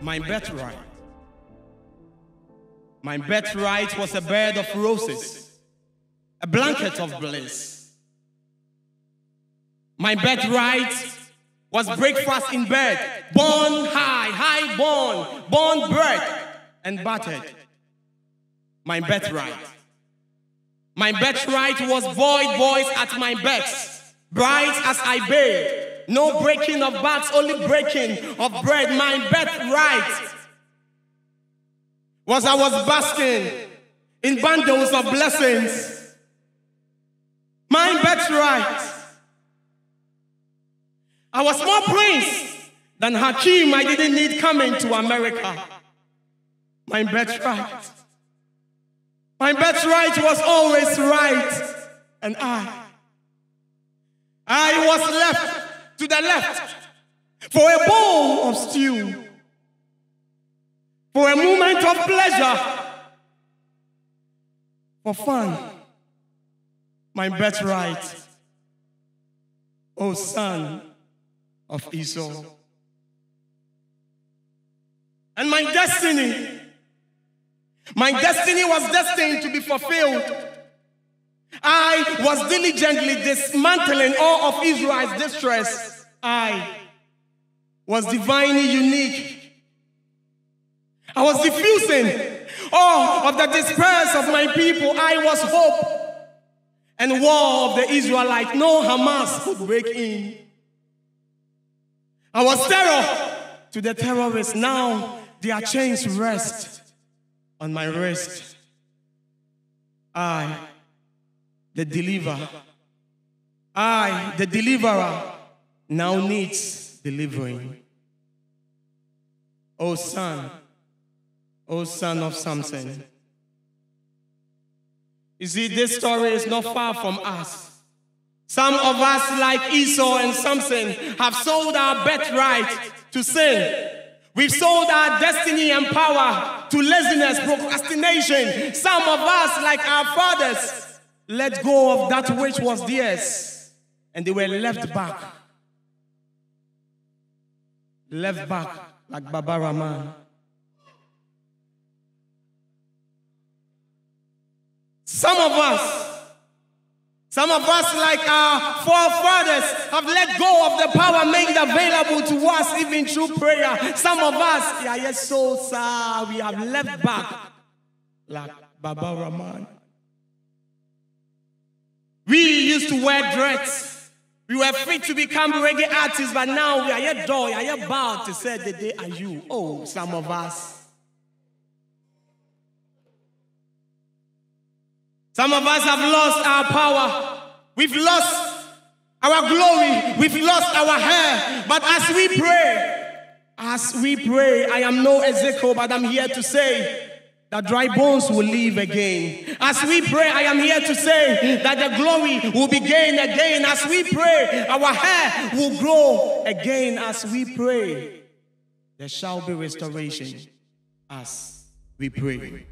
my birthright. My birthright was a bed of roses, a blanket of bliss. My birthright was breakfast in bed, born high born bred and battered. My birthright. My birthright was boys at my backs, bright as I bathed. No breaking of backs, only breaking of bread. My birthright was I was basking in bundles of blessings. My birthright. I was more prince than Hakeem. I didn't need coming to America. My birthright. My birthright was always right. And I was left to the left for a bowl of stew, for a moment of pleasure, for fun. My birthright, O son of Esau. And my destiny was destined to be fulfilled. I was diligently dismantling all of Israel's distress. I was divinely unique. I was diffusing all of the despair of my people. I was hope and war of the Israelites. No Hamas could break in. I was terror to the terrorists. Now their chains rest on my wrist. I, the deliverer, now needs delivering. O son of Samson. You see, this story is not far from us. Some of us, like Esau and Samson, have sold our birthright to sin. We've sold our destiny and power to laziness, procrastination. Some of us, like our fathers, let go of that which was theirs, and they were left back like Baba Rahman. Some of us, like our forefathers, have let go of the power made available to us even through prayer. Some of us, we are yet so sad, we have left back like Baba Rahman. We used to wear dreads. We were fit to become reggae artists, but now we are yet dull, we are yet bowed to say the day are you. Oh, some of us. Some of us have lost our power. We've lost our glory. We've lost our hair. But as we pray, I am no Ezekiel, but I'm here to say that dry bones will live again. As we pray, I am here to say that the glory will be gained again. As we pray, our hair will grow again. As we pray, there shall be restoration as we pray.